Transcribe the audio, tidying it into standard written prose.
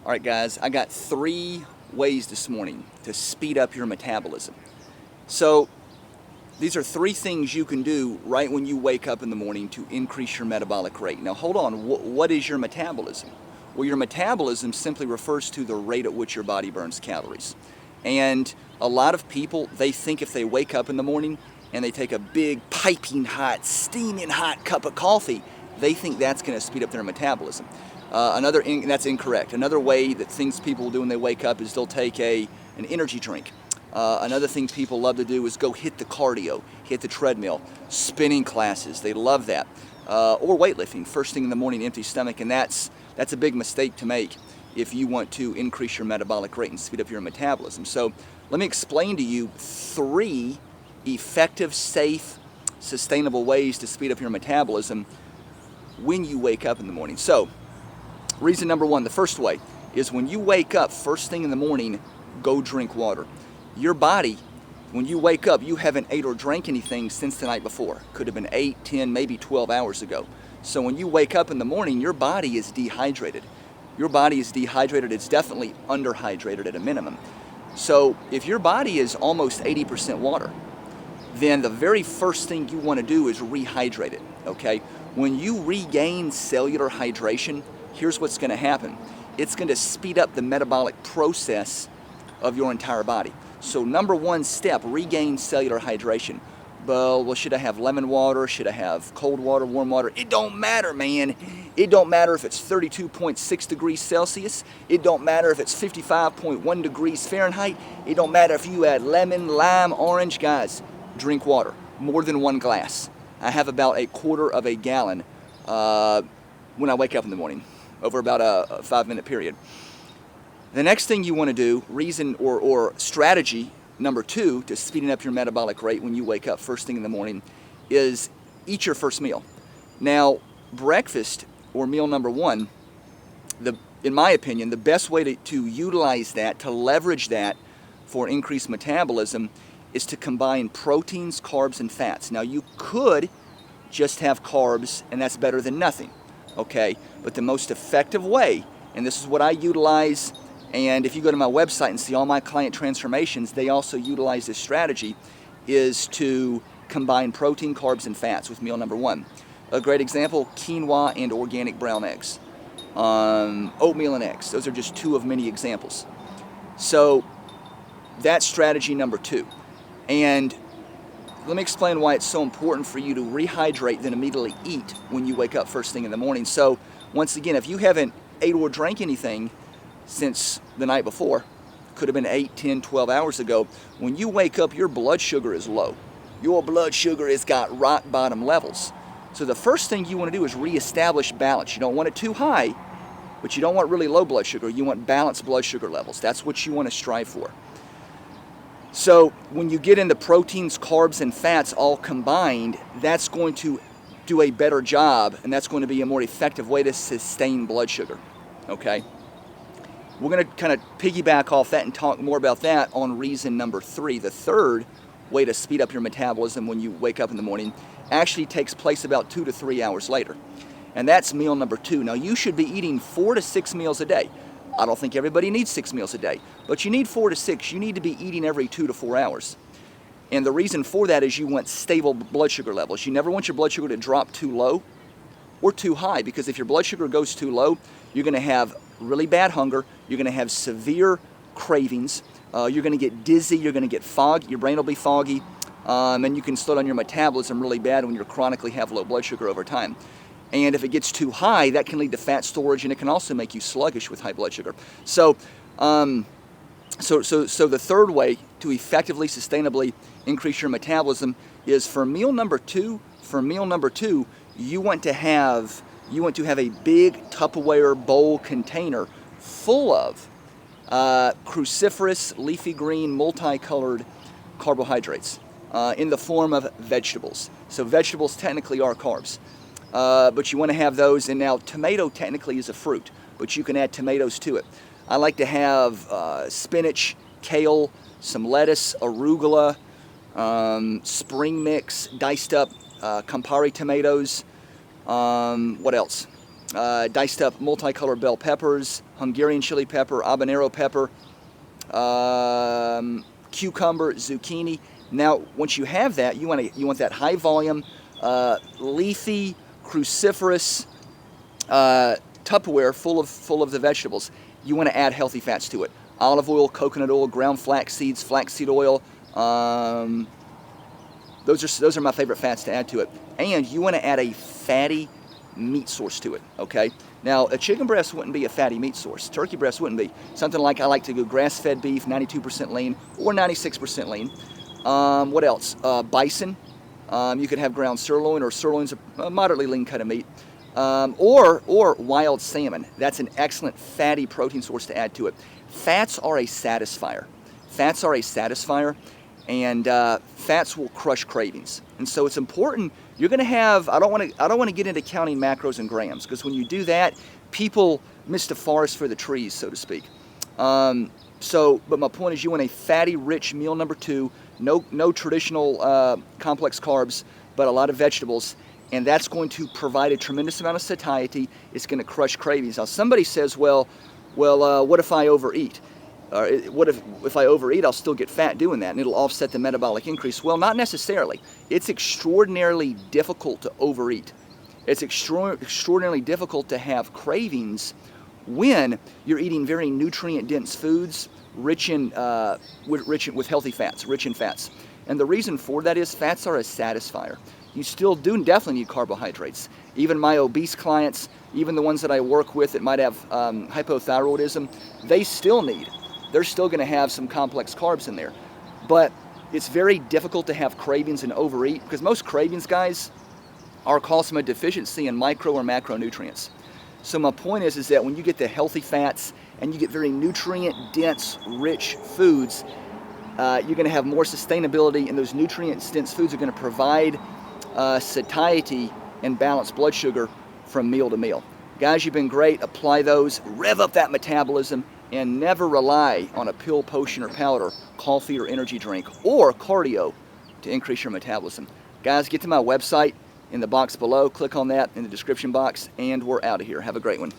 All right, guys, I got 3 ways this morning to speed up your metabolism. So these are 3 things you can do right when you wake up in the morning to increase your metabolic rate. Now hold on, what is your metabolism? Well, your metabolism simply refers to the rate at which your body burns calories. And a lot of people, they think if they wake up in the morning and they take a big piping hot, steaming hot cup of coffee, they think that's going to speed up their metabolism. That's incorrect. Another way that things people will do when they wake up is they'll take an energy drink. Another thing people love to do is go hit the cardio, hit the treadmill, spinning classes. They love that. Or weightlifting, first thing in the morning, empty stomach, and that's a big mistake to make if you want to increase your metabolic rate and speed up your metabolism. So let me explain to you 3 effective, safe, sustainable ways to speed up your metabolism when you wake up in the morning. So reason number 1, the first way, is when you wake up first thing in the morning, go drink water. Your body, when you wake up, you haven't ate or drank anything since the night before. Could have been 8, 10, maybe 12 hours ago. So when you wake up in the morning, your body is dehydrated. Your body is dehydrated. It's definitely underhydrated at a minimum. So if your body is almost 80% water, then the very first thing you want to do is rehydrate it, okay? When you regain cellular hydration, here's what's going to happen. It's going to speed up the metabolic process of your entire body. So number 1 step, regain cellular hydration. Well, should I have lemon water? Should I have cold water, warm water? It don't matter, man. It don't matter if it's 32.6 degrees Celsius. It don't matter if it's 55.1 degrees Fahrenheit. It don't matter if you add lemon, lime, orange. Guys, drink water, more than 1 glass. I have about 1/4 of a gallon when I wake up in the morning, over about a 5-minute period. The next thing you want to do, reason or strategy number 2 to speeding up your metabolic rate when you wake up first thing in the morning, is eat your first meal. Now, breakfast or meal number 1, in my opinion, the best way to utilize that, to leverage that for increased metabolism, is to combine proteins, carbs, and fats. Now, you could just have carbs, and that's better than nothing, okay? But the most effective way, and this is what I utilize, and if you go to my website and see all my client transformations, they also utilize this strategy, is to combine protein, carbs, and fats with meal number 1. A great example, quinoa and organic brown eggs. Oatmeal and eggs. Those are just 2 of many examples. So that's strategy number 2. And let me explain why it's so important for you to rehydrate, then immediately eat when you wake up first thing in the morning. So once again, if you haven't ate or drank anything since the night before, could have been 8, 10, 12 hours ago, when you wake up, your blood sugar is low. Your blood sugar has got rock bottom levels. So the first thing you want to do is reestablish balance. You don't want it too high, but you don't want really low blood sugar. You want balanced blood sugar levels. That's what you want to strive for. So when you get into proteins, carbs, and fats all combined, that's going to do a better job, and that's going to be a more effective way to sustain blood sugar, okay? We're going to kind of piggyback off that and talk more about that on reason number 3. The third way to speed up your metabolism when you wake up in the morning actually takes place about 2 to 3 hours later, and that's meal number 2. Now, you should be eating 4 to 6 meals a day. I don't think everybody needs 6 meals a day, but you need 4 to 6. You need to be eating every 2 to 4 hours. And the reason for that is you want stable blood sugar levels. You never want your blood sugar to drop too low or too high, because if your blood sugar goes too low, you're going to have really bad hunger, you're going to have severe cravings, you're going to get dizzy, you're going to get foggy, your brain will be foggy, and you can slow down your metabolism really bad when you chronically have low blood sugar over time. And if it gets too high, that can lead to fat storage, and it can also make you sluggish with high blood sugar. So, the third way to effectively, sustainably increase your metabolism is for meal number 2. For meal number 2, you want to have a big Tupperware bowl container full of cruciferous, leafy green, multicolored carbohydrates in the form of vegetables. So vegetables technically are carbs. But you want to have those, and now tomato technically is a fruit, but you can add tomatoes to it. I like to have spinach, kale, some lettuce, arugula, spring mix, diced up Campari tomatoes. What else? diced up multicolored bell peppers, Hungarian chili pepper, habanero pepper, cucumber, zucchini. Now, once you have that, you want that high volume, leafy, cruciferous Tupperware full of the vegetables. You want to add healthy fats to it: olive oil, coconut oil, ground flax seeds, flaxseed oil. Those are my favorite fats to add to it. And you want to add a fatty meat source to it. Okay. Now, a chicken breast wouldn't be a fatty meat source. Turkey breast wouldn't be. Something like, I like to go grass-fed beef, 92% lean or 96% lean. What else? Bison. You could have ground sirloin, or sirloin's a moderately lean cut of meat. Or wild salmon. That's an excellent fatty protein source to add to it. Fats are a satisfier. Fats are a satisfier, and fats will crush cravings. And so it's important. You're going to have. I don't want to get into counting macros and grams, because when you do that, people miss the forest for the trees, so to speak. But my point is, you want a fatty, rich meal number 2. No traditional complex carbs, but a lot of vegetables. And that's going to provide a tremendous amount of satiety. It's going to crush cravings. Now, somebody says, well, what if I overeat? What if I overeat, I'll still get fat doing that, and it'll offset the metabolic increase? Well, not necessarily. It's extraordinarily difficult to overeat. It's extraordinarily difficult to have cravings when you're eating very nutrient-dense foods, rich in with healthy fats, rich in fats. And the reason for that is fats are a satisfier. You still do definitely need carbohydrates. Even my obese clients, even the ones that I work with that might have hypothyroidism, they're still going to have some complex carbs in there. But it's very difficult to have cravings and overeat, because most cravings, guys, are caused from a deficiency in micro or macronutrients. So my point is that when you get the healthy fats and you get very nutrient-dense, rich foods, you're going to have more sustainability, and those nutrient-dense foods are going to provide satiety and balanced blood sugar from meal to meal. Guys, you've been great. Apply those, rev up that metabolism, and never rely on a pill, potion, or powder, coffee or energy drink, or cardio to increase your metabolism. Guys, get to my website in the box below. Click on that in the description box, and we're out of here. Have a great one.